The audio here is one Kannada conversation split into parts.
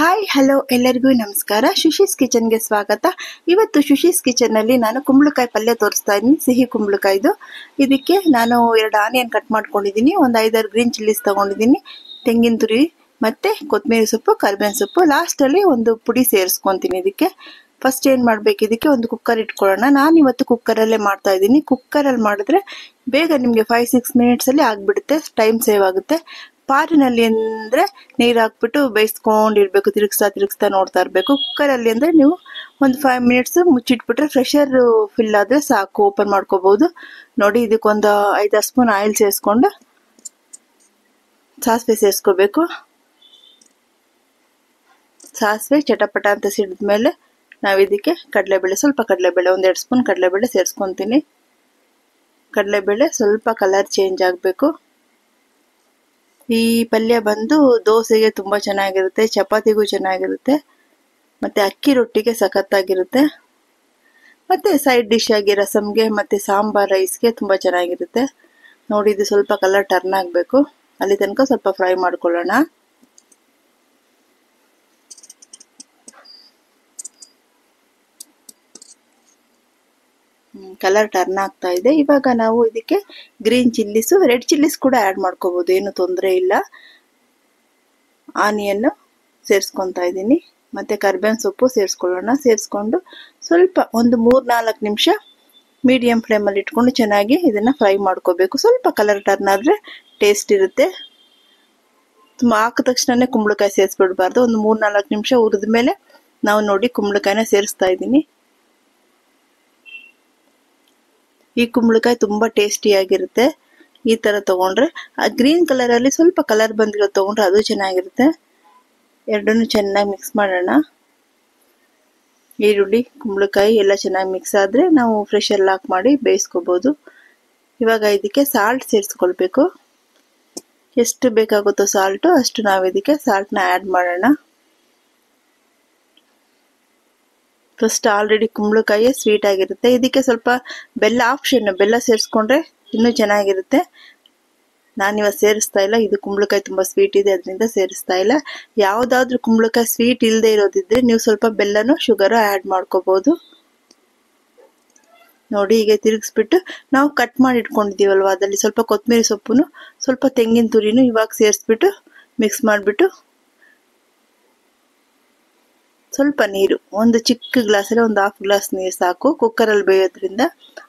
ಹಾಯ್ ಹಲೋ ಎಲ್ಲರಿಗೂ ನಮಸ್ಕಾರ. ಶುಶೀಸ್ ಕಿಚನ್ಗೆ ಸ್ವಾಗತ. ಇವತ್ತು ಶುಶೀಸ್ ಕಿಚನ್ನಲ್ಲಿ ನಾನು ಕುಂಬಳಕಾಯಿ ಪಲ್ಯ ತೋರಿಸ್ತಾ ಇದ್ದೀನಿ. ಸಿಹಿ ಕುಂಬಳಕಾಯಿದು. ಇದಕ್ಕೆ ನಾನು 2 ಆನಿಯನ್ ಕಟ್ ಮಾಡ್ಕೊಂಡಿದ್ದೀನಿ, ಒಂದು 5-6 ಗ್ರೀನ್ ಚಿಲ್ಲೀಸ್ ತಗೊಂಡಿದ್ದೀನಿ, ತೆಂಗಿನ ತುರಿ ಮತ್ತು ಕೊತ್ತಂಬರಿ ಸೊಪ್ಪು, ಕರಿಬೇವಿನ ಸೊಪ್ಪು. ಲಾಸ್ಟಲ್ಲಿ ಒಂದು ಪುಡಿ ಸೇರಿಸ್ಕೊತೀನಿ. ಇದಕ್ಕೆ ಫಸ್ಟ್ ಏನು ಮಾಡಬೇಕು, ಇದಕ್ಕೆ ಒಂದು ಕುಕ್ಕರ್ ಇಟ್ಕೊಳ್ಳೋಣ. ನಾನು ಇವತ್ತು ಕುಕ್ಕರಲ್ಲೇ ಮಾಡ್ತಾ ಇದ್ದೀನಿ. ಕುಕ್ಕರಲ್ಲಿ ಮಾಡಿದ್ರೆ ಬೇಗ ನಿಮಗೆ 5-6 ಮಿನಿಟ್ಸಲ್ಲಿ ಆಗಿಬಿಡುತ್ತೆ, ಟೈಮ್ ಸೇವ್ ಆಗುತ್ತೆ. ಪಾರಿನಲ್ಲಿ ಅಂದರೆ ನೀರು ಹಾಕ್ಬಿಟ್ಟು ಬೇಯಿಸ್ಕೊಂಡಿರ್ಬೇಕು, ತಿರುಗಿಸ್ತಾ ನೋಡ್ತಾ ಇರಬೇಕು. ಕುಕ್ಕರಲ್ಲಿ ಅಂದರೆ ನೀವು ಒಂದು 5 ಮಿನಿಟ್ಸ್ ಮುಚ್ಚಿಟ್ಬಿಟ್ರೆ ಪ್ರೆಷರ್ ಫಿಲ್ ಆದರೆ ಸಾಕು, ಓಪನ್ ಮಾಡ್ಕೋಬಹುದು. ನೋಡಿ, ಇದಕ್ಕೊಂದು 5-6 ಸ್ಪೂನ್ ಆಯಿಲ್ ಸೇರಿಸ್ಕೊಂಡು ಸಾಸಿವೆ ಸೇರಿಸ್ಕೋಬೇಕು. ಸಾಸಿವೆ ಚಟಪಟ ಅಂತ ಸಿಡಿದ ಮೇಲೆ ನಾವು ಇದಕ್ಕೆ ಕಡಲೆಬೇಳೆ, ಸ್ವಲ್ಪ ಕಡಲೆಬೇಳೆ, 1-2 ಸ್ಪೂನ್ ಕಡಲೆಬೇಳೆ ಸೇರಿಸ್ಕೊತೀನಿ. ಕಡಲೆಬೇಳೆ ಸ್ವಲ್ಪ ಕಲರ್ ಚೇಂಜ್ ಆಗಬೇಕು. ಈ ಪಲ್ಯ ಬಂದು ದೋಸೆಗೆ ತುಂಬ ಚೆನ್ನಾಗಿರುತ್ತೆ, ಚಪಾತಿಗೂ ಚೆನ್ನಾಗಿರುತ್ತೆ, ಮತ್ತು ಅಕ್ಕಿ ರೊಟ್ಟಿಗೆ ಸಖತ್ತಾಗಿರುತ್ತೆ, ಮತ್ತು ಸೈಡ್ ಡಿಶ್ ಆಗಿ ರಸಮ್ಗೆ ಮತ್ತು ಸಾಂಬಾರ್ ರೈಸ್ಗೆ ತುಂಬ ಚೆನ್ನಾಗಿರುತ್ತೆ. ನೋಡಿ, ಇದು ಸ್ವಲ್ಪ ಕಲರ್ ಟರ್ನ್ ಆಗಬೇಕು, ಅಲ್ಲಿ ತನಕ ಸ್ವಲ್ಪ ಫ್ರೈ ಮಾಡ್ಕೊಳ್ಳೋಣ. ಕಲರ್ ಟರ್ನ್ ಆಗ್ತಾ ಇದೆ. ಇವಾಗ ನಾವು ಇದಕ್ಕೆ ಗ್ರೀನ್ ಚಿಲ್ಲೀಸು, ರೆಡ್ ಚಿಲ್ಲೀಸ್ ಕೂಡ ಆ್ಯಡ್ ಮಾಡ್ಕೋಬೋದು, ಏನು ತೊಂದರೆ ಇಲ್ಲ. ಆನಿಯನ್ನು ಸೇರಿಸ್ಕೊತಾ ಇದ್ದೀನಿ, ಮತ್ತು ಕರಿಬೇವಿನ ಸೊಪ್ಪು ಸೇರಿಸ್ಕೊಳ್ಳೋಣ. ಸೇರಿಸ್ಕೊಂಡು ಸ್ವಲ್ಪ ಒಂದು 3-4 ನಿಮಿಷ ಮೀಡಿಯಂ ಫ್ಲೇಮಲ್ಲಿ ಇಟ್ಕೊಂಡು ಚೆನ್ನಾಗಿ ಇದನ್ನು ಫ್ರೈ ಮಾಡ್ಕೋಬೇಕು. ಸ್ವಲ್ಪ ಕಲರ್ ಟರ್ನ್ ಆದರೆ ಟೇಸ್ಟ್ ಇರುತ್ತೆ. ತುಂಬ ಹಾಕಿದ ತಕ್ಷಣನೇ ಕುಂಬಳಕಾಯಿ ಸೇರಿಸ್ಬಿಡ್ಬಾರ್ದು. ಒಂದು 3-4 ನಿಮಿಷ ಹುರಿದ ಮೇಲೆ ನಾವು ನೋಡಿ ಕುಂಬಳಕಾಯಿನ ಸೇರಿಸ್ತಾ ಇದ್ದೀನಿ. ಈ ಕುಂಬಳಕಾಯಿ ತುಂಬ ಟೇಸ್ಟಿಯಾಗಿರುತ್ತೆ. ಈ ಥರ ತೊಗೊಂಡ್ರೆ, ಗ್ರೀನ್ ಕಲರಲ್ಲಿ ಸ್ವಲ್ಪ ಕಲರ್ ಬಂದಿರೋದು ತೊಗೊಂಡ್ರೆ ಅದು ಚೆನ್ನಾಗಿರುತ್ತೆ. ಎರಡನ್ನೂ ಚೆನ್ನಾಗಿ ಮಿಕ್ಸ್ ಮಾಡೋಣ. ಈರುಳ್ಳಿ, ಕುಂಬಳಕಾಯಿ ಎಲ್ಲ ಚೆನ್ನಾಗಿ ಮಿಕ್ಸ್ ಆದರೆ ನಾವು ಫ್ರೆಶರ್ ಲಾಕ್ ಮಾಡಿ ಬೇಯಿಸ್ಕೋಬೋದು. ಇವಾಗ ಇದಕ್ಕೆ ಸಾಲ್ಟ್ ಸೇರಿಸ್ಕೊಳ್ಬೇಕು. ಎಷ್ಟು ಬೇಕಾಗುತ್ತೋ ಸಾಲ್ಟು ಅಷ್ಟು ನಾವು ಇದಕ್ಕೆ ಸಾಲ್ಟ್ನ ಆ್ಯಡ್ ಮಾಡೋಣ. ಫಸ್ಟ್ ಆಲ್ರೆಡಿ ಕುಂಬಳಕಾಯಿ ಸ್ವೀಟ್ ಆಗಿರುತ್ತೆ. ಇದಕ್ಕೆ ಸ್ವಲ್ಪ ಬೆಲ್ಲ ಆಪ್ಷನ್, ಬೆಲ್ಲ ಸೇರಿಸ್ಕೊಂಡ್ರೆ ಇನ್ನೂ ಚೆನ್ನಾಗಿರುತ್ತೆ. ನಾನಿವಾಗ ಸೇರಿಸ್ತಾ ಇಲ್ಲ, ಇದು ಕುಂಬಳಕಾಯಿ ತುಂಬ ಸ್ವೀಟ್ ಇದೆ ಅದರಿಂದ ಸೇರಿಸ್ತಾ ಇಲ್ಲ. ಯಾವುದಾದ್ರೂ ಕುಂಬಳಕಾಯಿ ಸ್ವೀಟ್ ಇಲ್ಲದೆ ಇರೋದಿದ್ರೆ ನೀವು ಸ್ವಲ್ಪ ಬೆಲ್ಲನೂ ಶುಗರು ಆ್ಯಡ್ ಮಾಡ್ಕೋಬೋದು. ನೋಡಿ, ಹೀಗೆ ತಿರುಗಿಸ್ಬಿಟ್ಟು ನಾವು ಕಟ್ ಮಾಡಿ ಇಟ್ಕೊಂಡಿದ್ದೀವಲ್ವ, ಅದರಲ್ಲಿ ಸ್ವಲ್ಪ ಕೊತ್ತಂಬರಿ ಸೊಪ್ಪು, ಸ್ವಲ್ಪ ತೆಂಗಿನ ತುರಿನೂ ಇವಾಗ ಸೇರಿಸ್ಬಿಟ್ಟು ಮಿಕ್ಸ್ ಮಾಡಿಬಿಟ್ಟು ಸ್ವಲ್ಪ ನೀರು, ಒಂದು ಚಿಕ್ಕ ಗ್ಲಾಸಲ್ಲಿ ಒಂದು 1/2 ಗ್ಲಾಸ್ ನೀರು ಸಾಕು. ಕುಕ್ಕರಲ್ಲಿ ಬೇಯೋದ್ರಿಂದ,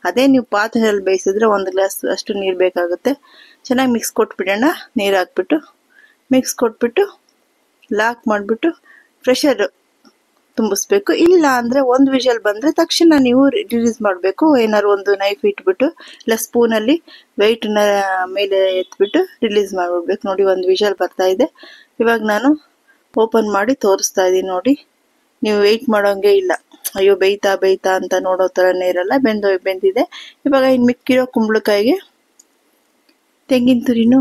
ಅದೇ ನೀವು ಪಾತ್ರೆಯಲ್ಲಿ ಬೇಯಿಸಿದ್ರೆ 1 ಗ್ಲಾಸ್ ಅಷ್ಟು ನೀರು ಬೇಕಾಗುತ್ತೆ. ಚೆನ್ನಾಗಿ ಮಿಕ್ಸ್ ಕೊಟ್ಬಿಡೋಣ. ನೀರು ಹಾಕ್ಬಿಟ್ಟು ಮಿಕ್ಸ್ ಕೊಟ್ಬಿಟ್ಟು ಲಾಕ್ ಮಾಡಿಬಿಟ್ಟು ಪ್ರೆಷರ್ ತುಂಬಿಸ್ಬೇಕು. ಇಲ್ಲ ಅಂದರೆ ಒಂದು ವಿಷಲ್ ಬಂದರೆ ತಕ್ಷಣ ನೀವು ರಿಲೀಸ್ ಮಾಡಬೇಕು. ಏನಾದ್ರು ಒಂದು ನೈಫ್ ಇಟ್ಬಿಟ್ಟು ಇಲ್ಲ ಸ್ಪೂನಲ್ಲಿ ವೆಯ್ಟ್ನ ಮೇಲೆ ಎತ್ಬಿಟ್ಟು ರಿಲೀಸ್ ಮಾಡಿಬಿಡ್ಬೇಕು. ನೋಡಿ, ಒಂದು ವಿಷಲ್ ಬರ್ತಾ ಇದೆ. ಇವಾಗ ನಾನು ಓಪನ್ ಮಾಡಿ ತೋರಿಸ್ತಾ ಇದ್ದೀನಿ. ನೋಡಿ, ನೀವು ವೆಯ್ಟ್ ಮಾಡೋಂಗೆ ಇಲ್ಲ, ಅಯ್ಯೋ ಬೇಯ್ತಾ ಅಂತ ನೋಡೋ ಥರನೇ ಇರಲ್ಲ, ಬೆಂದಿದೆ. ಇವಾಗ ಇನ್ನು ಮಿಕ್ಕಿರೋ ಕುಂಬಳಕಾಯಿಗೆ ತೆಂಗಿನ ತುರಿನೂ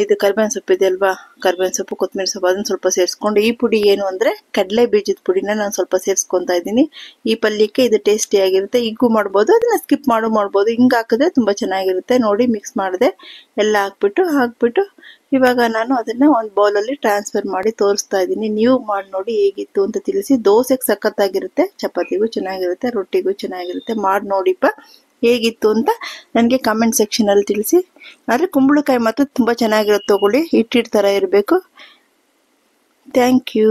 ಇದು ಕರಿಬೇವಿನ ಸೊಪ್ಪು ಇದೆ ಅಲ್ವಾ, ಕರಿಬೇವಿನ ಸೊಪ್ಪು, ಕೊತ್ತಂಬರಿ ಸೊಪ್ಪು, ಅದನ್ನು ಸ್ವಲ್ಪ ಸೇರಿಸ್ಕೊಂಡು, ಈ ಪುಡಿ ಏನು ಅಂದರೆ ಕಡಲೆ ಬೀಜದ ಪುಡಿನ ನಾನು ಸ್ವಲ್ಪ ಸೇರಿಸ್ಕೊತಾ ಇದ್ದೀನಿ. ಈ ಪಲ್ಯಕ್ಕೆ ಇದು ಟೇಸ್ಟಿಯಾಗಿರುತ್ತೆ. ಹಿಂಗೂ ಮಾಡ್ಬೋದು, ಅದನ್ನ ಸ್ಕಿಪ್ ಮಾಡ್ಬೋದು. ಹಿಂಗೆ ಹಾಕಿದ್ರೆ ತುಂಬ ಚೆನ್ನಾಗಿರುತ್ತೆ. ನೋಡಿ, ಮಿಕ್ಸ್ ಮಾಡಿದೆ, ಎಲ್ಲ ಹಾಕ್ಬಿಟ್ಟು ಇವಾಗ ನಾನು ಅದನ್ನು ಒಂದು ಬೌಲಲ್ಲಿ ಟ್ರಾನ್ಸ್ಫರ್ ಮಾಡಿ ತೋರಿಸ್ತಾ ಇದ್ದೀನಿ. ನೀವು ಮಾಡಿ ನೋಡಿ ಹೇಗಿತ್ತು ಅಂತ ತಿಳಿಸಿ. ದೋಸೆಗೆ ಸಖತ್ತಾಗಿರುತ್ತೆ, ಚಪಾತಿಗೂ ಚೆನ್ನಾಗಿರುತ್ತೆ, ರೊಟ್ಟಿಗೂ ಚೆನ್ನಾಗಿರುತ್ತೆ. ಮಾಡಿ ನೋಡಿಪ್ಪ ಹೇಗಿತ್ತು ಅಂತ ನನಗೆ ಕಮೆಂಟ್ ಸೆಕ್ಷನಲ್ಲಿ ತಿಳಿಸಿ. ಆದರೆ ಕುಂಬಳಕಾಯಿ ಮಾತ್ರ ತುಂಬ ಚೆನ್ನಾಗಿರುತ್ತೆ, ತಗೊಳ್ಳಿ, ಹಿಟ್ಟಿಟ್ಟು ಥರ ಇರಬೇಕು. Thank you.